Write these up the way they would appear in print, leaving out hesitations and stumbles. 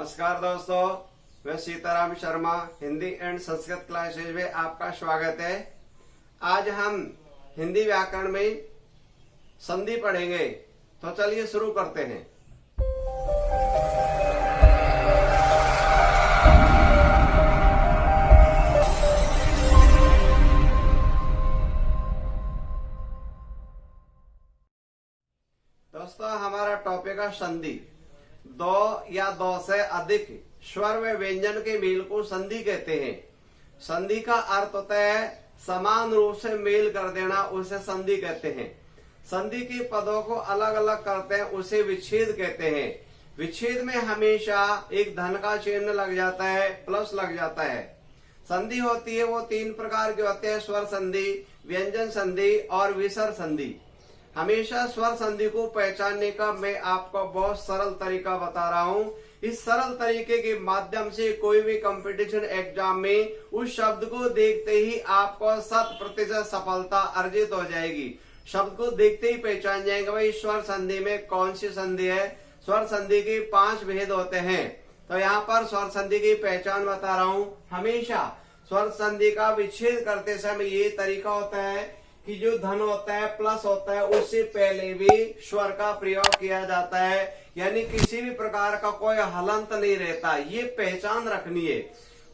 नमस्कार दोस्तों, मैं सीताराम शर्मा हिंदी एंड संस्कृत क्लासेज में आपका स्वागत है। आज हम हिंदी व्याकरण में संधि पढ़ेंगे, तो चलिए शुरू करते हैं। दोस्तों, हमारा टॉपिक है संधि। दो या दो से अधिक स्वर व व्यंजन के मेल को संधि कहते हैं। संधि का अर्थ होता है समान रूप से मेल कर देना, उसे संधि कहते हैं। संधि के पदों को अलग अलग करते हैं, उसे विच्छेद कहते हैं। विच्छेद में हमेशा एक धन का चिन्ह लग जाता है, प्लस लग जाता है। संधि होती है वो तीन प्रकार की होती है: स्वर संधि, व्यंजन संधि और विसर्ग संधि। हमेशा स्वर संधि को पहचानने का मैं आपको बहुत सरल तरीका बता रहा हूँ। इस सरल तरीके के माध्यम से कोई भी कंपटीशन एग्जाम में उस शब्द को देखते ही आपको 100% सफलता अर्जित हो जाएगी। शब्द को देखते ही पहचान जाएंगे भाई स्वर संधि में कौन सी संधि है। स्वर संधि के 5 भेद होते हैं, तो यहाँ पर स्वर संधि की पहचान बता रहा हूँ। हमेशा स्वर संधि का विच्छेद करते समय ये तरीका होता है कि जो धन होता है, प्लस होता है, उससे पहले भी स्वर का प्रयोग किया जाता है, यानी किसी भी प्रकार का कोई हलंत नहीं रहता। ये पहचान रखनी है।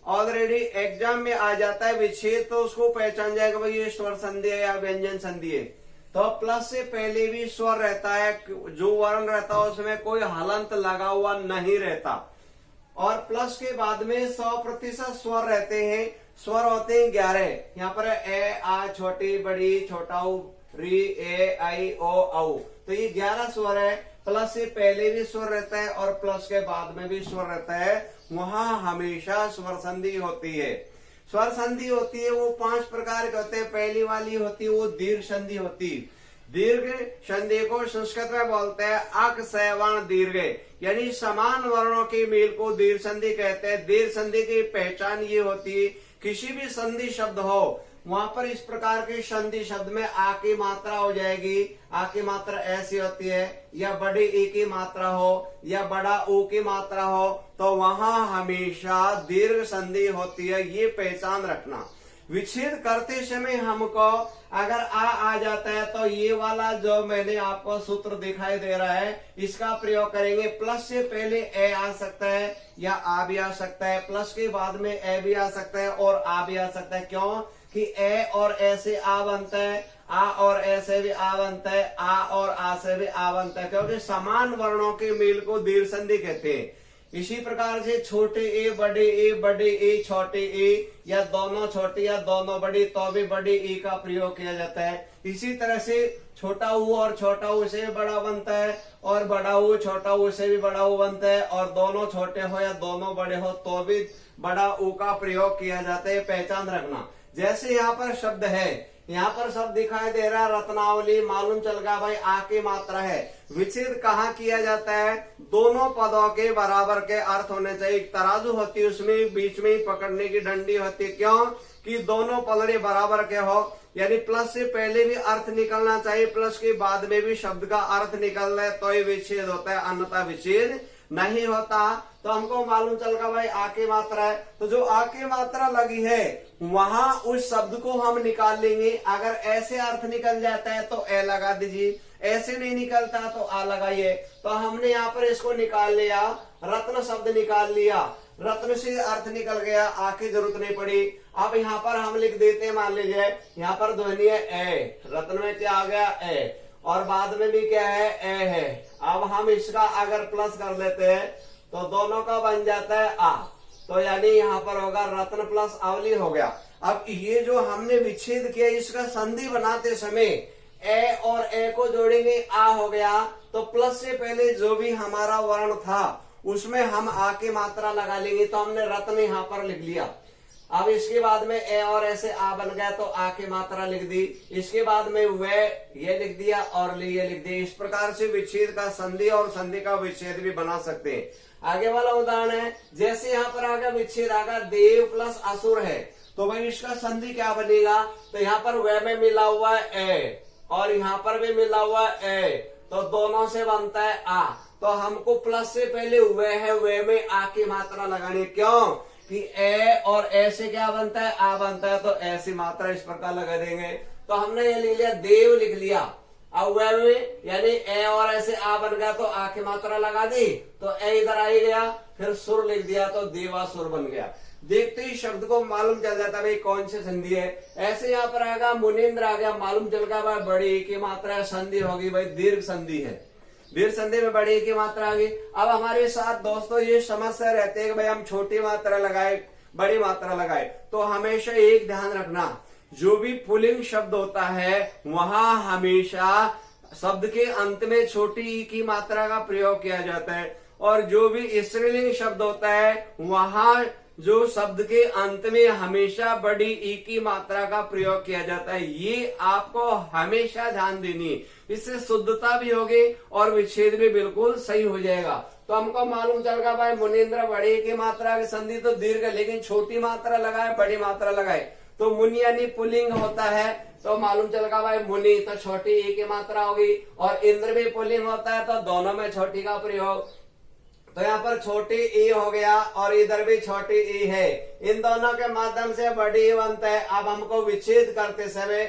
ऑलरेडी एग्जाम में आ जाता है विच्छेद, तो उसको पहचान जाएगा भाई ये स्वर संधि है या व्यंजन संधि है। तो प्लस से पहले भी स्वर रहता है, जो वर्ण रहता है उसमें कोई हलंत लगा हुआ नहीं रहता। और प्लस के बाद में 100% स्वर रहते हैं। स्वर होते हैं 11। यहाँ पर ए, आ, छोटी, बड़ी, छोटा ऊ, री, ए, आई, ओ, औ। तो ये 11 स्वर है। प्लस से पहले भी स्वर रहता है और प्लस के बाद में भी स्वर रहता है, वहां हमेशा स्वर संधि होती है। स्वर संधि होती है वो 5 प्रकार के होते हैं। पहली वाली होती है वो दीर्घ संधि होती है। दीर्घ संधि को संस्कृत में बोलते हैं अक सैवर्ण दीर्घ, यानी समान वर्णों के मेल को दीर्घ संधि कहते हैं। दीर्घ संधि की पहचान ये होती है, किसी भी संधि शब्द हो वहां पर इस प्रकार के संधि शब्द में आ की मात्रा हो जाएगी। आ की मात्रा ऐसी होती है, या बड़ी ई की मात्रा हो या बड़ा ऊ की मात्रा हो, तो वहां हमेशा दीर्घ संधि होती है। ये पहचान रखना। विच्छेद करते समय हमको अगर आ जाता है तो ये वाला जो मैंने आपको सूत्र दिखाई दे रहा है, इसका प्रयोग करेंगे। प्लस से पहले ए आ सकता है या आ भी आ सकता है, प्लस के बाद में ए भी आ सकता है और आ भी आ सकता है। क्यों कि ए और ए से आ बनता है, आ और ए से भी आ बनता है, आ और आ से भी आ बनता है, क्योंकि समान वर्णों के मेल को दीर्घ संधि कहते हैं। इसी प्रकार से छोटे ए, बड़े ए, छोटे ए, या दोनों छोटे या दोनों बड़ी, तो भी बड़े ए का प्रयोग किया जाता है। इसी तरह से छोटा ऊ और छोटा ऊ से भी बड़ा बनता है, और बड़ा ऊ छोटा ऊ से भी बड़ा ऊ बनता है, और दोनों छोटे हो या दोनों बड़े हो तो भी बड़ा ऊ का प्रयोग किया जाता है। पहचान रखना। जैसे यहाँ पर शब्द है, यहाँ पर शब्द दिखाई दे रहा है रत्नावली, मालूम चल गया भाई आ की मात्रा है। विच्छेद कहाँ किया जाता है? दोनों पदों के बराबर के अर्थ होने चाहिए। एक तराजू होती है, उसमें बीच में ही पकड़ने की डंडी होती है। क्यों कि दोनों पलड़े बराबर के हो, यानी प्लस से पहले भी अर्थ निकलना चाहिए, प्लस के बाद में भी शब्द का अर्थ निकल रहा है, तो ये विच्छेद होता है, अन्यथा विच्छेद नहीं होता। तो हमको मालूम चल गया भाई आ की मात्रा है, तो जो आ की मात्रा लगी है वहां उस शब्द को हम निकाल लेंगे। अगर ऐसे अर्थ निकल जाता है तो ए लगा दीजिए, ऐसे नहीं निकलता तो आ लगाइए। तो हमने यहाँ पर इसको निकाल लिया, रत्न शब्द निकाल लिया, रत्न से अर्थ निकल गया, आ की जरूरत नहीं पड़ी। अब यहाँ पर हम लिख देते हैं, मान लीजिए यहाँ पर ध्वनि है ए, रत्न में क्या आ गया ए, और बाद में भी क्या है ए है। अब हम इसका अगर प्लस कर लेते हैं तो दोनों का बन जाता है आ, तो यानी यहाँ पर होगा रत्न प्लस अवली हो गया। अब ये जो हमने विच्छेद किया, इसका संधि बनाते समय ए और ए को जोड़ेंगे, आ हो गया। तो प्लस से पहले जो भी हमारा वर्ण था उसमें हम आ की मात्रा लगा लेंगे, तो हमने रत्न यहाँ पर लिख लिया। अब इसके बाद में ए और ऐसे आ बन गया, तो आ की मात्रा लिख दी। इसके बाद में वे ये लिख दिया और ये लिख दिया। इस प्रकार से विच्छेद का संधि और संधि का विच्छेद भी बना सकते हैं। आगे वाला उदाहरण है, जैसे यहाँ पर आगे विच्छेद आगा देव प्लस असुर है, तो भाई इसका संधि क्या बनेगा? तो यहाँ पर वे में मिला हुआ है ए और यहाँ पर भी मिला हुआ है ए, तो दोनों से बनता है आ। तो हमको प्लस से पहले वे है, वे में आ की मात्रा लगानी। क्यों कि ए और ए से क्या बनता है, आ बनता है, तो ऐसी मात्रा इस प्रकार लगा देंगे। तो हमने ये लिख लिया देव लिख लिया। अब वे में यानी ए और ऐसे आ बन गया तो आ की मात्रा लगा दी, तो ए इधर आ ही गया, फिर सुर लिख दिया तो देवासुर बन गया। देखते ही शब्द को मालूम चल जाता है भाई कौन सी संधि है। ऐसे यहाँ पर आएगा मुनीन्द्र आ गया, मालूम चल गया भाई बड़ी की मात्रा संधि होगी, भाई दीर्घ संधि है, दीर्घ संधि में बड़ी की मात्रा आ गई। अब हमारे साथ दोस्तों ये समस्या रहती है कि भाई हम छोटी मात्रा लगाए बड़ी मात्रा लगाए, तो हमेशा एक ध्यान रखना, जो भी पुल्लिंग शब्द होता है वहां हमेशा शब्द के अंत में छोटी ई की मात्रा का प्रयोग किया जाता है, और जो भी स्त्रीलिंग शब्द होता है वहां जो शब्द के अंत में हमेशा बड़ी ई की मात्रा का प्रयोग किया जाता है। ये आपको हमेशा ध्यान देनी है, इससे शुद्धता भी होगी और विच्छेद भी बिल्कुल सही हो जाएगा। तो हमको मालूम चल गया भाई मुनीन्द्र बड़ी की मात्रा की संधि तो दीर्घ, लेकिन छोटी मात्रा लगाए बड़ी मात्रा लगाए तो मुनि यानी पुल्लिंग होता है, तो मालूम चल गया भाई मुनि तो छोटी ई की मात्रा होगी, और इंद्र भी पुल्लिंग होता है तो दोनों में छोटी का प्रयोग। तो यहाँ पर छोटी ई हो गया और इधर भी छोटी ई है, इन दोनों के माध्यम से बड़ी ई बनता है। अब हमको विच्छेद करते समय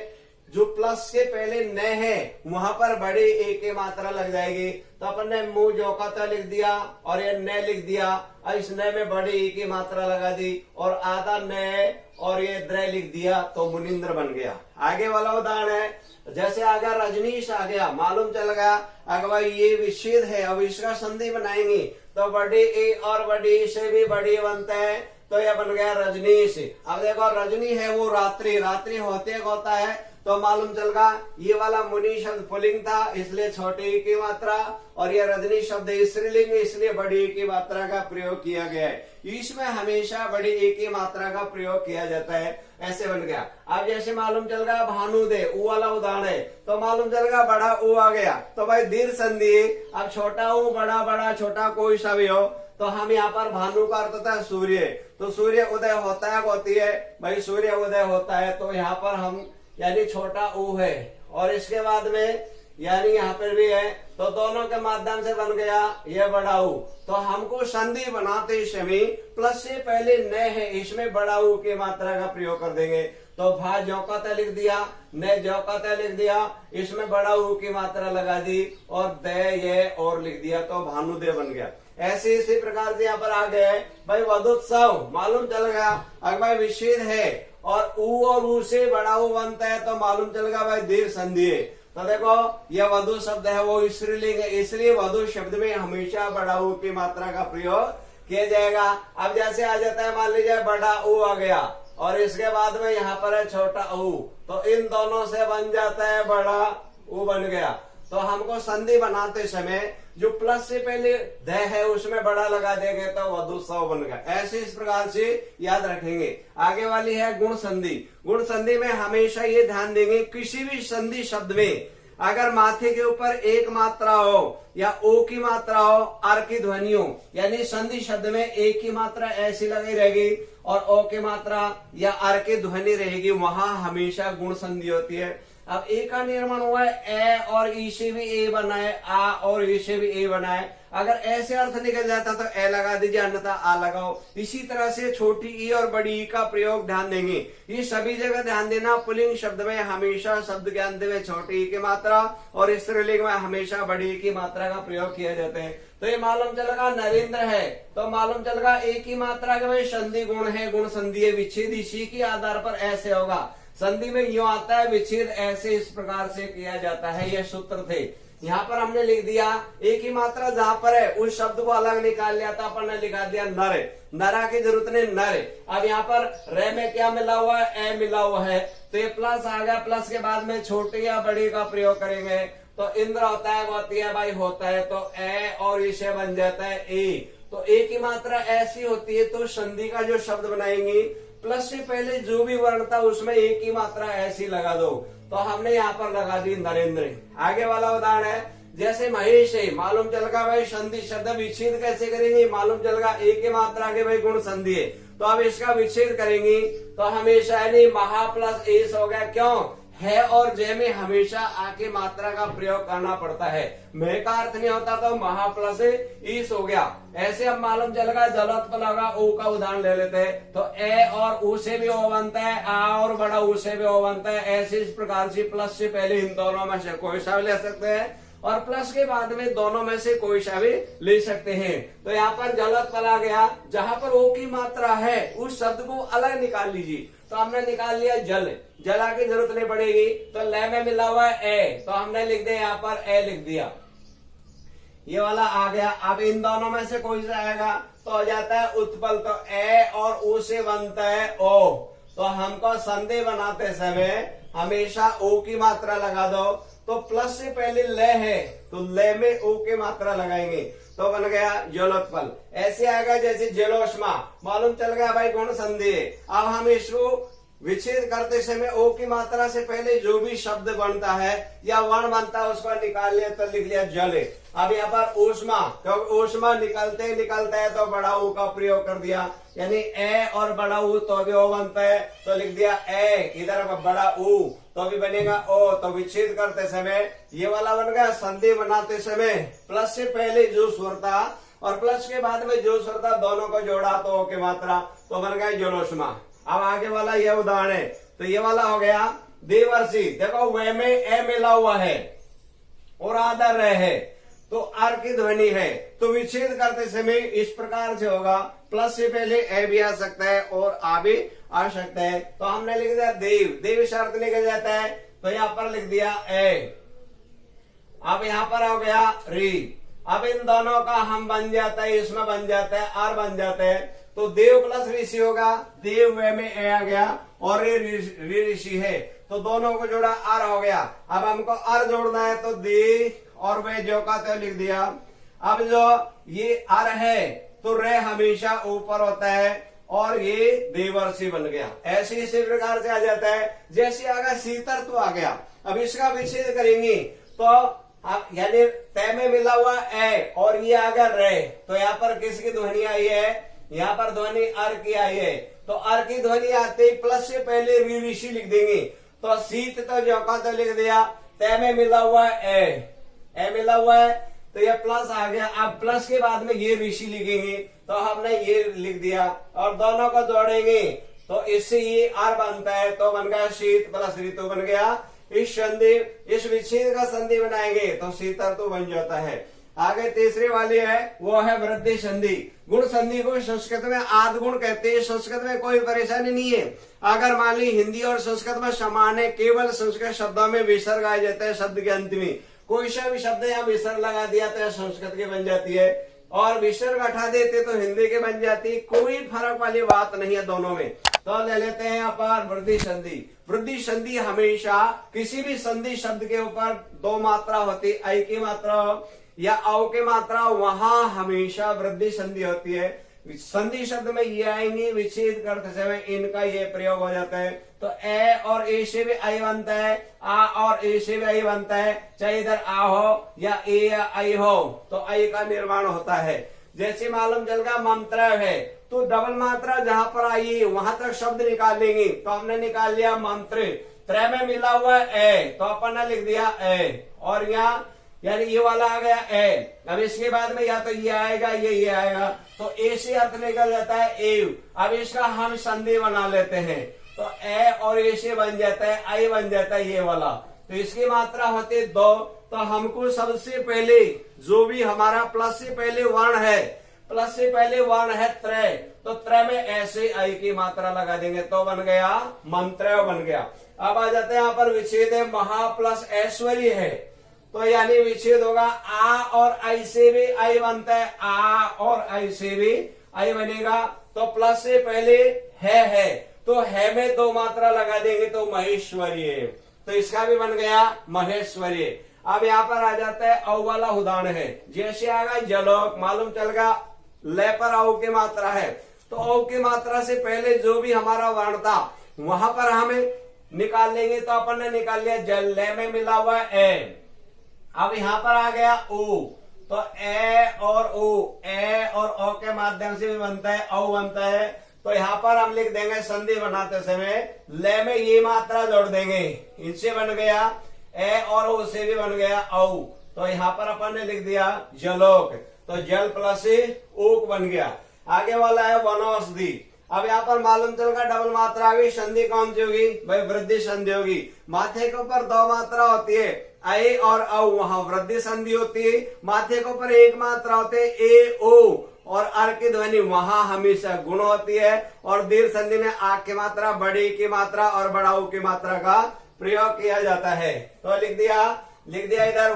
जो प्लस के पहले न है वहां पर बड़ी ए की मात्रा लग जाएगी, तो अपन ने मुंह जोकाता लिख दिया और ये न लिख दिया, और इस न में बड़ी ई की मात्रा लगा दी और आधा न और ये द्र लिख दिया तो मुनीन्द्र बन गया। आगे वाला उदाहरण है, जैसे आ गया रजनीश आ गया, मालूम चल गया अगर भाई ये विच्छेद है, अब इसका संधि बनाएंगे तो बड़ी ए और बड़ी ई से भी बड़ी बनता है, तो यह बन गया रजनीश। अब देखो रजनी है वो रात्रि, रात्रि होते होता है, तो मालूम चल गया ये वाला मुनि शब्द पुल्लिंग था इसलिए छोटी ई की मात्रा, और ये रजनी शब्द स्त्रीलिंग इसलिए बड़ी ई की मात्रा का प्रयोग किया गया है। इसमें हमेशा बड़ी ई की मात्रा का प्रयोग किया जाता है, ऐसे बन गया। अब जैसे मालूम चल गया भानुदे ऊ वाला उदाहरण है, तो मालूम चल गया बड़ा ऊ आ गया, तो भाई दीर्घ संधि। अब छोटा ऊ बड़ा बड़ा छोटा कोई सा भी हो, तो हम यहाँ पर भानु का अर्थ होता है सूर्य, तो सूर्य उदय होता है होती है भाई सूर्य उदय होता है, तो यहाँ पर हम यानी छोटा ऊ है, और इसके बाद में यानी यहाँ पर भी है, तो दोनों के माध्यम से बन गया ये बड़ा ऊ। तो हमको संधि बनाते समय प्लस से पहले न है इसमें बड़ा ऊ की मात्रा का प्रयोग कर देंगे, तो भा जौकाता लिख दिया, न जौकाता लिख दिया, इसमें बड़ा ऊ की मात्रा लगा दी और दे ये और लिख दिया तो भानुदे बन गया। ऐसे इसी प्रकार से यहाँ पर आ गए भाई वधोत्सव, मालूम चल गया अगर भाई विच्छेद है और ऊ और ऊ से बड़ा ऊ बनता है तो मालूम चल गया भाई दीर्घ संधि है। तो देखो यह वधु शब्द है वो स्त्रीलिंग है, इसलिए वधु शब्द में हमेशा बड़ा ऊ की मात्रा का प्रयोग किया जाएगा। अब जैसे आ जाता है मान लीजिए बड़ा ऊ आ गया और इसके बाद में यहाँ पर है छोटा ऊ, तो इन दोनों से बन जाता है बड़ा ऊ बन गया। तो हमको संधि बनाते समय जो प्लस से पहले द है उसमें बड़ा लगा देंगे तो वधुत्सव बन गया। ऐसे इस प्रकार से याद रखेंगे। आगे वाली है गुण संधि। गुण संधि में हमेशा ये ध्यान देंगे किसी भी संधि शब्द में अगर माथे के ऊपर एक मात्रा हो या ओ की मात्रा हो, आर की ध्वनि हो, यानी संधि शब्द में एक की मात्रा ऐसी लगी रहेगी और ओ की मात्रा या आर की ध्वनि रहेगी, वहां हमेशा गुण संधि होती है। अब ए का निर्माण हुआ है ए और ई से भी ए बना है, आ और ई से भी ए बना है, अगर ऐसे अर्थ निकल जाता तो ए लगा दीजिए अन्यथा आ लगाओ। इसी तरह से छोटी ई और बड़ी ई का प्रयोग ध्यान देंगे, ये सभी जगह ध्यान देना। पुल्लिंग शब्द में हमेशा शब्द के अंत में छोटी ई की मात्रा और स्त्रीलिंग में हमेशा बड़ी ई की मात्रा का प्रयोग किया जाता है। तो ये मालूम चलेगा नरेंद्र है तो मालूम चलेगा ए की मात्रा के भाई संधि गुण है, गुण संधि है, विच्छेद इसी के आधार पर ऐसे होगा। संधि में यूं आता है, विच्छेद ऐसे इस प्रकार से किया जाता है, ये सूत्र थे। यहाँ पर हमने लिख दिया एक ही मात्रा जहाँ पर है उस शब्द को अलग निकाल लिया था, अपन ने लिखा दिया नर, नरा की जरूरत नहीं नर। अब यहाँ पर रे में क्या मिला हुआ है, ए मिला हुआ है, तो ये प्लस आ गया, प्लस के बाद में छोटी या बड़ी का प्रयोग करेंगे तो इंद्र होता है, होती है भाई होता है, तो ए और इसे बन जाता है ए। तो ए की मात्रा ऐसी होती है तो संधि का जो शब्द बनाएंगे प्लस से पहले जो भी वर्ण था उसमें एक ही मात्रा ऐसी लगा दो, तो हमने यहाँ पर लगा दी नरेंद्र। आगे वाला उदाहरण है जैसे महेश है, मालूम चलेगा भाई संधि शब्द विच्छेद कैसे करेंगे, मालूम चलेगा एक की मात्रा के भाई गुण संधि है, तो अब इसका विच्छेद करेंगे तो हमेशा यानी महा प्लस एस हो गया। क्यों है और जय में हमेशा आ की मात्रा का प्रयोग करना पड़ता है। मैं का अर्थ नहीं होता तो महा प्लस ईस हो गया। ऐसे अब मालूम चलेगा जलोत्पल होगा। ऊ का उदाहरण ले लेते हैं तो ए और ऊ से भी ओ बनता है, आ और बड़ा ऊ से भी ओ बनता है। ऐसे इस प्रकार से प्लस से पहले इन दोनों में से कोई सा भी ले सकते हैं और प्लस के बाद में दोनों में से कोई सा भी ले सकते हैं। तो यहाँ पर जलोत्पल आ गया। जहां पर ओ की मात्रा है उस शब्द को अलग निकाल लीजिए। तो हमने निकाल लिया जल, जला की जरूरत नहीं पड़ेगी। तो लय में मिला हुआ है ए, तो हमने लिख दिया यहाँ पर ए लिख दिया, ये वाला आ गया। अब इन दोनों में से कोई सा आएगा तो हो जाता है उत्पल। तो ए और ऊ से बनता है ओ। तो हमको संधि बनाते समय हमेशा ओ की मात्रा लगा दो। तो प्लस से पहले लय है तो लय में ओ की मात्रा लगाएंगे तो बन गया जलोत्पल। ऐसे आएगा जैसे जलोष्मा, मालूम चल गया भाई गुण संधि है। अब हम इसको विच्छेद करते समय ओ की मात्रा से पहले जो भी शब्द बनता है या वर्ण बनता है उसको निकाल लिया तो लिख लिया जल। अब यहाँ पर ऊष्मा, क्योंकि ऊष्मा निकलते निकलता है तो बड़ा ऊ का प्रयोग कर दिया, यानी ए और बड़ा ऊ तो भी ओ बनता है तो लिख दिया ए। इधर बड़ा ऊ तो भी बनेगा ओ। तो विच्छेद करते समय ये वाला बन गया। संधि बनाते समय प्लस से पहले जो स्वर था और प्लस के बाद में जो स्वर था दोनों को जोड़ा तो ओ की मात्रा तो बन गया जलोष्मा। अब आगे वाला ये उदाहरण है तो ये वाला हो गया देवर्षि। देखो वे में ए मिला हुआ है और आदर है तो आर की ध्वनि है। तो विच्छेद करते समय इस प्रकार से होगा, प्लस से पहले ए भी आ सकता है और आ भी आ सकता है। तो हमने लिख दिया देव, देव शर्त निकल जाता है तो यहाँ पर लिख दिया ए। अब यहाँ पर हो गया री। अब इन दोनों का हम बन जाता है, इसमें बन जाता है आर बन जाता है तो देव प्लस ऋषि होगा। देव वे में ए आ गया और ये ऋषि है तो दोनों को जोड़ा आर हो गया। अब हमको आर जोड़ना है तो दे और वे जो का तो लिख दिया। अब जो ये आर है तो रे हमेशा ऊपर होता है और ये देवर्षि बन गया। ऐसे इसी प्रकार से आ जाता है। जैसे आगा सीतर तो आ गया। अब इसका विच्छेद करेंगे तो यानी तय में मिला हुआ ए और ये आ गया रे तो यहाँ पर किसकी ध्वनि आई है, यहाँ पर ध्वनि अर की आई है। तो अर की ध्वनि आते ही प्लस से पहले री ऋषि लिख देंगे तो शीत तो जो का तो लिख दिया। तय में मिला हुआ है ए मिला हुआ है तो ये प्लस आ गया। अब प्लस के बाद में ये ऋषि लिखेंगे तो हमने ये लिख दिया और दोनों को जोड़ेंगे तो इससे ये आर बनता है तो बन गया शीत प्लस ऋतु बन गया। इस संधि इस विच्छेद का संधि बनाएंगे तो शीतर तो बन जाता है। आगे तीसरी वाली है वो है वृद्धि संधि। गुण संधि को संस्कृत में आद गुण कहते हैं। संस्कृत में कोई परेशानी नहीं है। अगर मान ली हिंदी और संस्कृत में समान है, केवल संस्कृत शब्दों में विसर्ग आ जाता है शब्द के अंत में। कोई सा भी शब्द यहाँ विसर्ग लगा दिया तो संस्कृत की बन जाती है और विसर्ग हटा देते तो हिंदी की बन जाती है। कोई फर्क वाली बात नहीं है दोनों में। तो ले लेते हैं यहाँ पर वृद्धि संधि। वृद्धि संधि हमेशा किसी भी संधि शब्द के ऊपर दो मात्रा होती, आई की मात्रा या औ की मात्रा, वहां हमेशा वृद्धि संधि होती है। संधि शब्द में ये आएंगे, विच्छेद करते समय इनका ये प्रयोग हो जाता है। तो ए और ए से भी आई बनता है, आ और ए से भी आई बनता है, चाहे इधर आ हो या ए या आई हो तो आई का निर्माण होता है। जैसे मालूम चल गया मंत्र है तो डबल मात्रा जहां पर आई वहां तक शब्द निकाल लेंगे तो हमने निकाल लिया मंत्र। त्रय में मिला हुआ ए तो अपन ने लिख दिया ए और यहाँ यानी ये वाला आ गया ए। अब इसके बाद में या तो ये आएगा ये आएगा तो ए से अर्थ निकल जाता है एव। अब इसका हम संधि बना लेते हैं तो ए और ए से बन जाता है आई बन जाता है ये वाला। तो इसकी मात्रा होती है दो। तो हमको सबसे पहले जो भी हमारा प्लस से पहले वर्ण है, प्लस से पहले वर्ण है त्रय, तो त्रय में ऐसे आई की मात्रा लगा देंगे तो बन गया मंत्र बन गया। अब आ जाते हैं यहाँ पर विच्छेद है महा प्लस ऐश्वर्य है तो यानी विच्छेद होगा आ और आई से भी आई बनता है, आ और आई से भी आई बनेगा। तो प्लस से पहले है तो है में दो मात्रा लगा देंगे तो महेश्वरी, तो इसका भी बन गया महेश्वरी। अब यहाँ पर आ जाता है औ वाला उदाहरण है। जैसे आगा जलोक, मालूम चल गया लय पर औ की मात्रा है तो औ की मात्रा से पहले जो भी हमारा वर्ण था वहां पर हमें निकाल लेंगे तो अपन ने निकाल लिया जल, लय में मिला हुआ ए। अब यहाँ पर आ गया ओ तो ए और ओ, ए और ओ के माध्यम से भी बनता है औ बनता है तो यहाँ पर हम लिख देंगे संधि बनाते समय ले में ये मात्रा जोड़ देंगे, इनसे बन गया ए और ओ से भी बन गया औ। तो यहाँ पर अपन ने लिख दिया जलोक, तो जल प्लस ओक बन गया। आगे वाला है वनौषधि। अब यहाँ पर मालूम चल गया डबल मात्रा आ गई, संधि कौन सी होगी भाई, वृद्धि संधि होगी। माथे के ऊपर दो मात्रा होती है ऐ और औ, वहां वृद्धि संधि होती है। माथे के ऊपर एक मात्रा होती है ए ओ और अर की ध्वनि वहां हमेशा गुण होती है। और दीर्घ संधि में आ की मात्रा, बड़ी की मात्रा और बड़ा ऊ की मात्रा का प्रयोग किया जाता है। तो लिख दिया इधर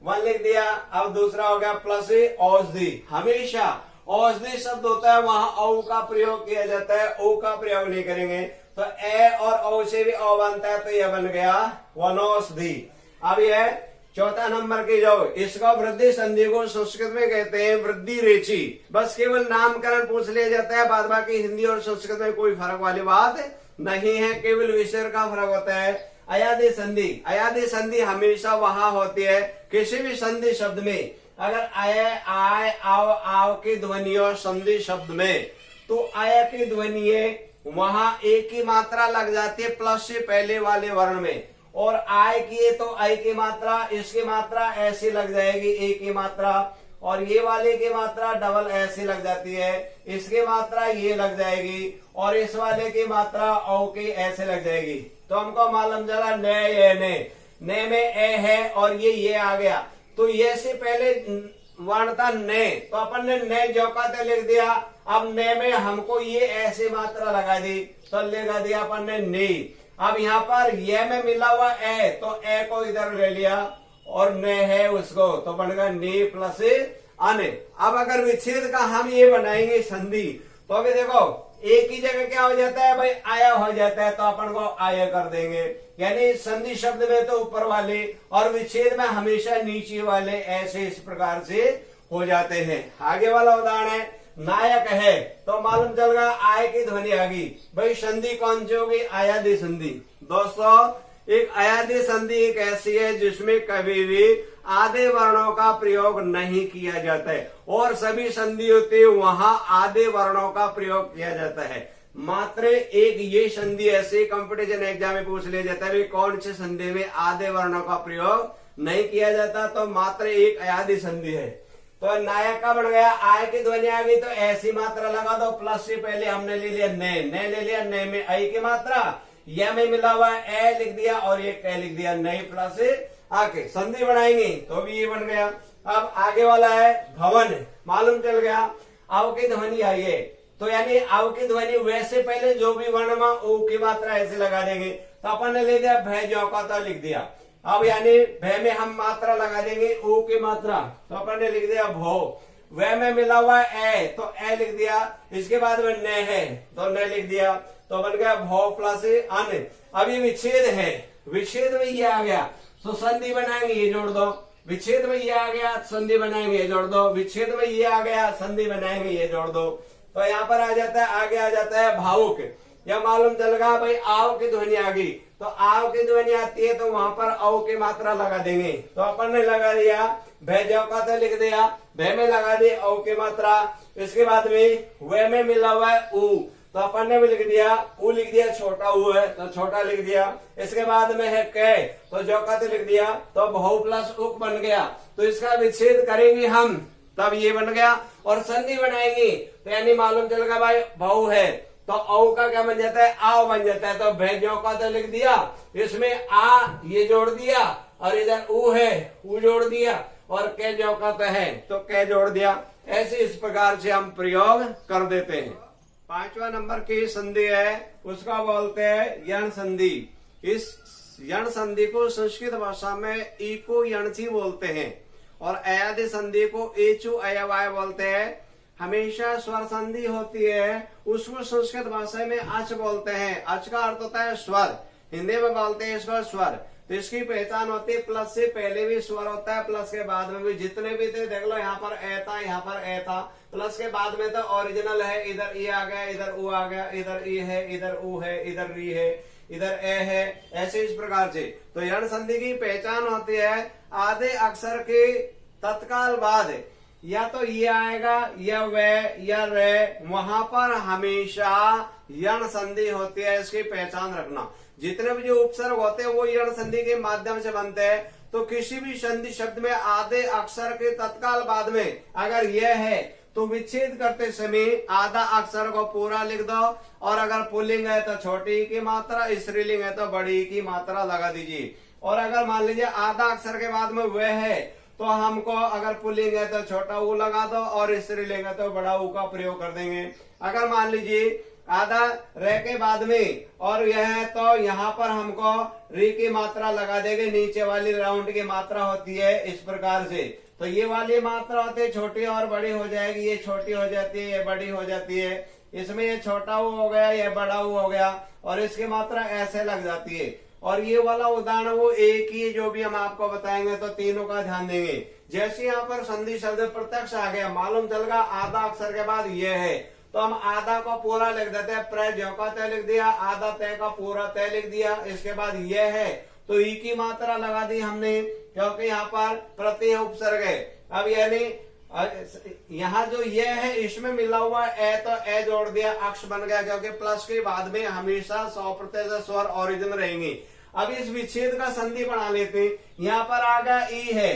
वन लिख दिया। अब दूसरा हो गया प्लस औषधि। हमेशा औषधि शब्द होता है वहां औ का प्रयोग किया जाता है, ओ का प्रयोग नहीं करेंगे। तो ए और औ से भी औ बनता है, तो यह बन गया वनौषधि। अब यह चौथा नंबर की जो इसका वृद्धि संधि को संस्कृत में कहते हैं वृद्धि रेची। बस केवल नामकरण पूछ लिया जाता है, बाद बाकी हिंदी और संस्कृत में कोई फर्क वाली बात नहीं है, केवल विषय का फर्क होता है। अयादि संधि, अयादि संधि हमेशा वहां होती है किसी भी संधि शब्द में। अगर आय आय आव आव की ध्वनि और संधि शब्द में, तो आय की ध्वनि वहां एक की मात्रा लग जाती है प्लस से पहले वाले वर्ण में, और आय की तो आई की मात्रा, इसकी मात्रा ऐसी लग जाएगी एक की मात्रा, और ये वाले की मात्रा डबल ऐसी लग जाती है, इसकी मात्रा ये लग जाएगी, और इस वाले की मात्रा औ की ऐसे लग जाएगी। तो हमको मालूम चला ने में ए है और ये आ गया। तो ये से पहले वर्ण था ने, तो अपन ने जौकाते लिख दिया। अब ने में हमको ये ऐसी मात्रा लगा दी, तो लगा दिया अपन ने। अब यहाँ पर ये में मिला हुआ ए, तो ए को इधर ले लिया और ने है उसको, तो बन गया नी प्लस अने। अब अगर विच्छेद का हम ये बनाएंगे संधि, तो अभी देखो एक ही जगह क्या हो जाता है भाई, आया हो जाता है, तो अपन को आया कर देंगे। यानी संधि शब्द में तो ऊपर वाले और विच्छेद में हमेशा नीचे वाले ऐसे इस प्रकार से हो जाते हैं। आगे वाला उदाहरण है नायक है, तो मालूम चल गया आय की ध्वनि आ गई। भाई संधि कौन सी होगी, अयादि संधि। दोस्तों एक अयादि संधि एक ऐसी है जिसमें कभी भी आधे वर्णों का प्रयोग नहीं किया जाता है, और सभी संधि होती है वहां आधे वर्णों का प्रयोग किया जाता है। मात्र एक ये संधि ऐसे कंपटीशन एग्जाम में पूछ लिया जाता है कौन से संधि में आधे वर्णों का प्रयोग नहीं किया जाता, तो मात्र एक अयादि संधि है। तो नायक का बन गया, आय की ध्वनि आ गई तो ऐसी मात्रा लगा दो, प्लस से पहले हमने ले लिया ने ले लिया, ने में आई की मात्रा, यह में मिला हुआ ए लिख दिया और ये कै लिख दिया, नई प्लस आके संधि बनाएंगे तो भी ये बन गया। अब आगे वाला है भवन। मालूम चल गया आव की ध्वनि आई है, तो यानी आव की ध्वनि वैसे पहले जो भी वर्ण में ओ की मात्रा ऐसे लगा देंगे, तो अपन ने ले दिया भय जो का तो लिख दिया। अब यानी भय में हम मात्रा लगा देंगे ओ की मात्रा, तो अपन ने लिख दिया भो। वह में मिला हुआ ए, तो ए लिख दिया, इसके बाद में न है तो न लिख दिया, तो बन गया भो प्लस अन। अब ये विच्छेद है, विच्छेद में ये आ गया तो संधि बनाएंगे ये जोड़ दो, विच्छेद में ये आ गया संधि बनाएंगे ये जोड़ दो, विच्छेद में ये आ गया संधि बनाएंगे ये जोड़ दो। तो यहाँ पर आ जाता है, आगे आ जाता है भावुक। यह मालूम चल गया भाई आव की ध्वनि आ गई, तो आव की ध्वनि आती है तो वहां पर औ की मात्रा लगा देंगे, तो अपन ने लगा दिया भय जो का तो लिख दिया, भय में लगा दी औ की मात्रा, इसके बाद में वे में मिला हुआ है ऊ, तो अपन ने भी लिख दिया ऊ लिख दिया, छोटा ऊ है तो छोटा लिख दिया, इसके बाद में है कै, तो जो का तो लिख दिया, तो बहु प्लस उक बन गया। तो इसका विच्छेद करेंगे हम तब ये बन गया, और संधि बनाएंगे तो यानी मालूम चलेगा भाई बहु है तो औ का क्या बन जाता है, आव बन जाता है, तो भय जो का तो लिख दिया, इसमें आ ये जोड़ दिया और इधर ऊ है ऊ जोड़ दिया, और कै जो का तो है तो कै जोड़ दिया। ऐसे इस प्रकार से हम प्रयोग कर देते हैं। पांचवा नंबर की संधि है उसका बोलते हैं यण संधि। इस यण संधि को संस्कृत भाषा में इको यणसी बोलते हैं, और अयादि संधि को एचु अयवाय बोलते हैं। हमेशा स्वर संधि होती है उसको संस्कृत भाषा में अच बोलते हैं। अच का अर्थ होता है स्वर, हिंदी में बोलते हैं इसको स्वर। तो इसकी पहचान होती है प्लस से पहले भी स्वर होता है, प्लस के बाद में भी जितने भी थे देख लो, यहाँ पर ए था यहाँ पर ए था, प्लस के बाद में तो ओरिजिनल है, इधर ई आ गया इधर ऊ आ गया, इधर ई है इधर ऊ है इधर री है इधर ए है, ऐसे इस प्रकार से। तो यण संधि की पहचान होती है आधे अक्षर के तत्काल बाद या तो ये आएगा या वे या रे, वहां पर हमेशा यण संधि होती है, इसकी पहचान रखना। जितने भी जो उपसर्ग होते हैं वो यण संधि के माध्यम से बनते हैं। तो किसी भी संधि शब्द में आधे अक्षर के तत्काल बाद में अगर यह है तो विच्छेद करते समय आधा अक्षर को पूरा लिख दो, और अगर पुल्लिंग है तो छोटी की मात्रा, स्त्रीलिंग है तो बड़ी की मात्रा लगा दीजिए। और अगर मान लीजिए आधा अक्षर के बाद में वह है तो हमको अगर पुल्लिंग है तो छोटा ऊ लगा दो, और स्त्रीलिंग है तो बड़ा ऊ का प्रयोग कर देंगे। अगर मान लीजिए आधा रे के बाद में और यह है तो यहाँ पर हमको री की मात्रा लगा देंगे, नीचे वाली राउंड की मात्रा होती है इस प्रकार से। तो ये वाली मात्रा होती है छोटी और बड़ी हो जाएगी, ये छोटी हो जाती है, ये बड़ी हो जाती है। इसमें ये छोटा ऊ हो गया, ये बड़ा ऊ हो गया, और इसकी मात्रा ऐसे लग जाती है। और ये वाला उदाहरण वो एक ही जो भी हम आपको बताएंगे तो तीनों का ध्यान देंगे। जैसे यहाँ पर संधि शब्द प्रत्यक्ष आ गया, मालूम चल गया आधा अक्षर के बाद ये है, तो हम आधा का पूरा लिख देते हैं, प्र ज्यों का तय लिख दिया, आधा तय का पूरा तय लिख दिया। इसके बाद ये है तो ई की मात्रा लगा दी हमने, क्योंकि यहाँ पर प्रत्यय उपसर्ग है। अब यानी यहाँ जो ये है इसमें मिला हुआ ए, तो ए जोड़ दिया, अक्ष बन गया, क्योंकि प्लस के बाद में हमेशा 100% स्वर ओरिजिन रहेंगे। अब इस विच्छेद का संधि बना लेते हैं। यहाँ पर आ गया ई है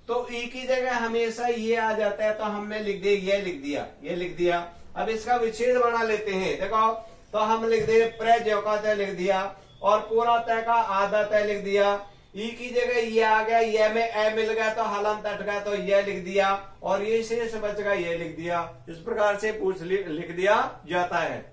तो ई की जगह हमेशा ये आ जाता है, तो हमने लिख दिया, ये लिख दिया, ये लिख दिया। अब इसका विच्छेद बना लेते हैं, देखो तो हम लिख दे प्र ज्यों का तय लिख दिया, और पूरा तय का आधा तय लिख दिया। ई की जगह ये आ गया, ये में ए मिल गया तो हलन तट गया तो ये लिख दिया, और ये शेष बच गया, ये लिख दिया। इस प्रकार से पूछ लिख दिया जाता है।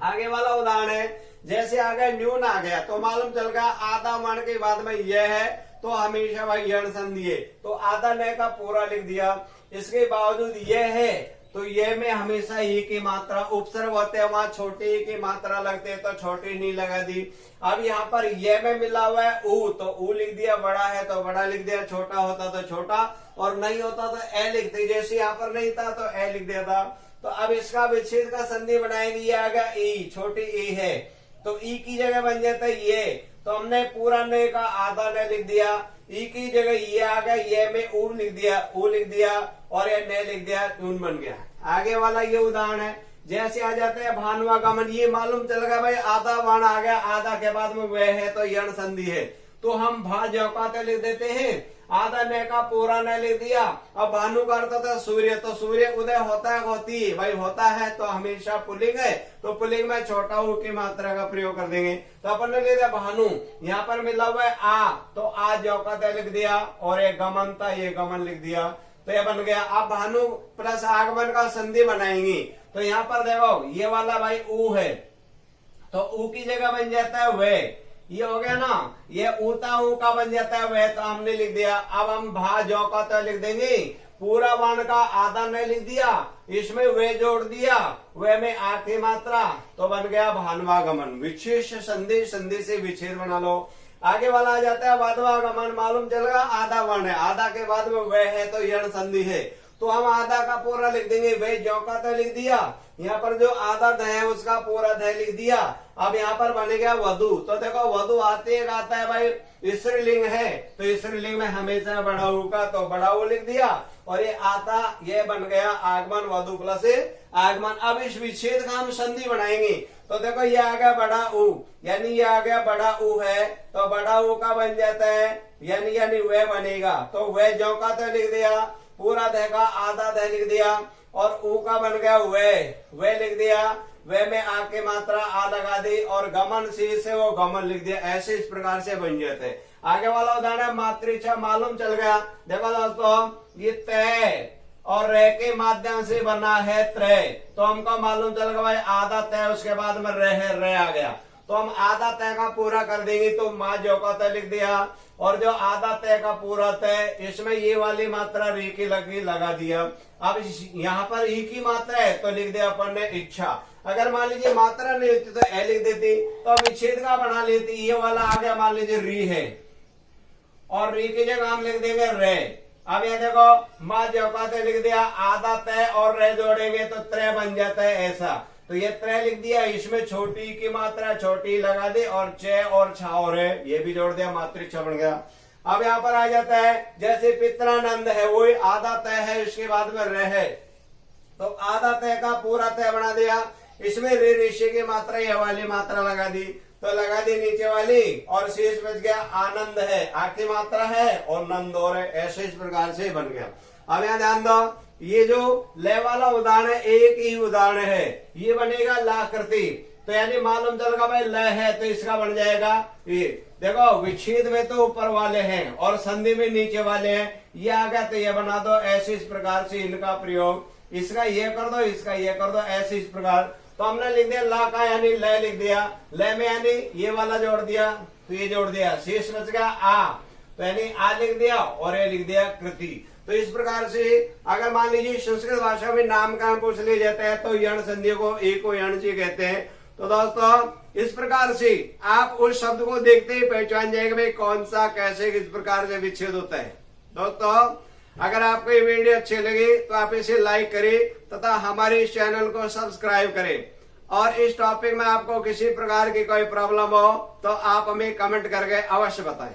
आगे वाला उदाहरण है, जैसे आ गया न्यून आ गया, तो मालूम चल गया आधा वर्ण के बाद में यह है तो हमेशा भाई यण संधि है, तो आधा नए का पूरा लिख दिया। इसके बावजूद यह है तो ये में हमेशा ई की मात्रा, उपसर्ग होते हैं वहां छोटी ई की मात्रा लगते हैं तो छोटी नहीं लगा दी। अब यहाँ पर ये में मिला हुआ है ऊ, तो ऊ लिख दिया, बड़ा है तो बड़ा लिख दिया, छोटा होता तो छोटा, और नहीं होता तो ए लिख दी। जैसे यहाँ पर नहीं था तो ए लिख दिया था। तो अब इसका विच्छेद का संधि बनाएंगे, ये आ गया ई, छोटी ई है तो ई की जगह बन जाता है ये, तो हमने पूरा ने का आधा ने लिख दिया। ई की जगह ये आ गया, ये में ऊ लिख दिया, ऊ लिख दिया, और ये ने लिख दिया, ऊन बन गया। आगे वाला ये उदाहरण है, जैसे आ जाते हैं भानुवागमन, ये मालूम चल गया भाई आधा वर्ण आ गया, आधा के बाद में वह है तो यण संधि है, तो हम भा ज्यों का तय लिख देते हैं, आधा ने का पूरा ने लिख दिया। अब भानु का अर्थ होता है सूर्य, तो सूर्य उदय होता है, होती है भाई, होता है तो हमेशा पुल्लिंग है, तो पुल्लिंग में छोटा ऊ की मात्रा का प्रयोग कर देंगे। तो अपन ने ले दिया भानु, यहाँ पर मिला हुआ है आ, तो आ ज्यों का तय लिख दिया, और ये गमन था, ये गमन लिख दिया, तो ये बन गया। अब भानु प्लस आगमन का संधि बनाएंगे, तो यहाँ पर देखो ये वाला भाई ऊ है, तो ऊ की जगह बन जाता है वे, ये हो गया ना, ये ऊता ऊ का बन जाता है वह, तो हमने लिख दिया। अब हम भा ज्यों का तो लिख देंगे, पूरा वर्ण का आधा ने लिख दिया, इसमें वे जोड़ दिया, वे में आ की मात्रा, तो बन गया भानुवागमन। विशेष संधि, संधि से विच्छेद बना लो। आगे वाला आ जाता है वादवागमन, मालूम चलेगा आधा वर्ण है, आधा के बाद में वह है तो यण संधि है, तो हम आधा का पूरा लिख देंगे, वे ज्यों का तो लिख दिया, यहाँ पर जो आधा ध है उसका पूरा ध लिख दिया। अब यहाँ पर बनेगा वधु, तो देखो वधु आते आता है भाई, स्त्रीलिंग है तो स्त्रीलिंग में हमेशा बड़ा ऊ का तो बड़ा ऊ लिख दिया, और ये आता ये बन गया आगमन, वधु प्लस आगमन। अब इस विच्छेद का हम संधि बनाएंगे, तो देखो ये आ गया बड़ा ऊ, यानी ये आ गया बड़ा ऊ है, तो बड़ा ऊ का बन जाता है, यानी वह बनेगा, तो वह ज्यों का तो लिख दिया, पूरा ध का आधा ध लिख दिया, और ऊ का बन गया वे लिख दिया, वे में आ के मात्रा आ लगा दी, और गमन सी से वो गमन लिख दिया। ऐसे इस प्रकार से बन जाते। आगे वाला उदाहरण है मातृछा, मालूम चल गया। देखो दोस्तों ये तय और रे के माध्यम से बना है त्रय, तो हमको मालूम चल गया भाई आधा तय, उसके बाद में रे आ गया, तो हम आधा तय का पूरा कर देंगे, तो माँ ज्यों का तय लिख दिया, और जो आधा तय का पूरा तय, इसमें ये वाली मात्रा री की लगा दिया। अब यहाँ पर ई की मात्रा है तो लिख दिया अपन ने इच्छा। अगर मान लीजिए मात्रा नहीं होती तो ए लिख देती, तो अब विच्छेद का बना लेती, ये वाला आ गया मान लीजिए री है, और री की जगह हम लिख देंगे रे। अब ये देखो माँ ज्यों का तय लिख दिया, आधा तय और रे जोड़ेंगे तो त्रय बन जाता है ऐसा, तो ये त्रय लिख दिया, इसमें छोटी की मात्रा छोटी लगा दी, और चे और छा और है ये भी जोड़ दिया, मातृ छ बन गया। अब यहाँ पर आ जाता है जैसे पित्रानंद है, वही आधा तय है, इसके बाद में रह है, तो आधा तय का पूरा तय बना दिया। इसमें रे ऋषि की मात्रा ये वाली मात्रा लगा दी, तो लगा दी नीचे वाली, और शेष बच गया आनंद है, आ की मात्रा है और नंद और है, ऐसे इस प्रकार से बन गया। अब यहाँ ध्यान दो, ये जो ले वाला उदाहरण है एक ही उदाहरण है, ये बनेगा लाकृति, तो यानी मालूम चलेगा भाई ल है तो इसका बन जाएगा ये। देखो विच्छेद में तो ऊपर वाले हैं और संधि में नीचे वाले हैं, ये आ गया तो ये बना दो, ऐसे इस प्रकार से इनका प्रयोग, इसका ये कर दो, इसका ये कर दो, ऐसे इस प्रकार। तो हमने लिख दिया ला का यानी ल लिख दिया, ल में यानी ये वाला जोड़ दिया तो ये जोड़ दिया, शेष बच गया आ, तो यानी आ लिख दिया और ये लिख दिया कृति। तो इस प्रकार से अगर मान लीजिए संस्कृत भाषा में नाम का पूछ लिया जाता है तो यण संधि को एक को यण जी कहते हैं। तो दोस्तों इस प्रकार से आप उस शब्द को देखते ही पहचान जाएंगे भाई कौन सा कैसे किस प्रकार से विच्छेद होता है। दोस्तों अगर आपको ये वीडियो अच्छी लगी तो आप इसे लाइक करें तथा हमारे इस चैनल को सब्सक्राइब करें, और इस टॉपिक में आपको किसी प्रकार की कोई प्रॉब्लम हो तो आप हमें कमेंट करके अवश्य बताएं।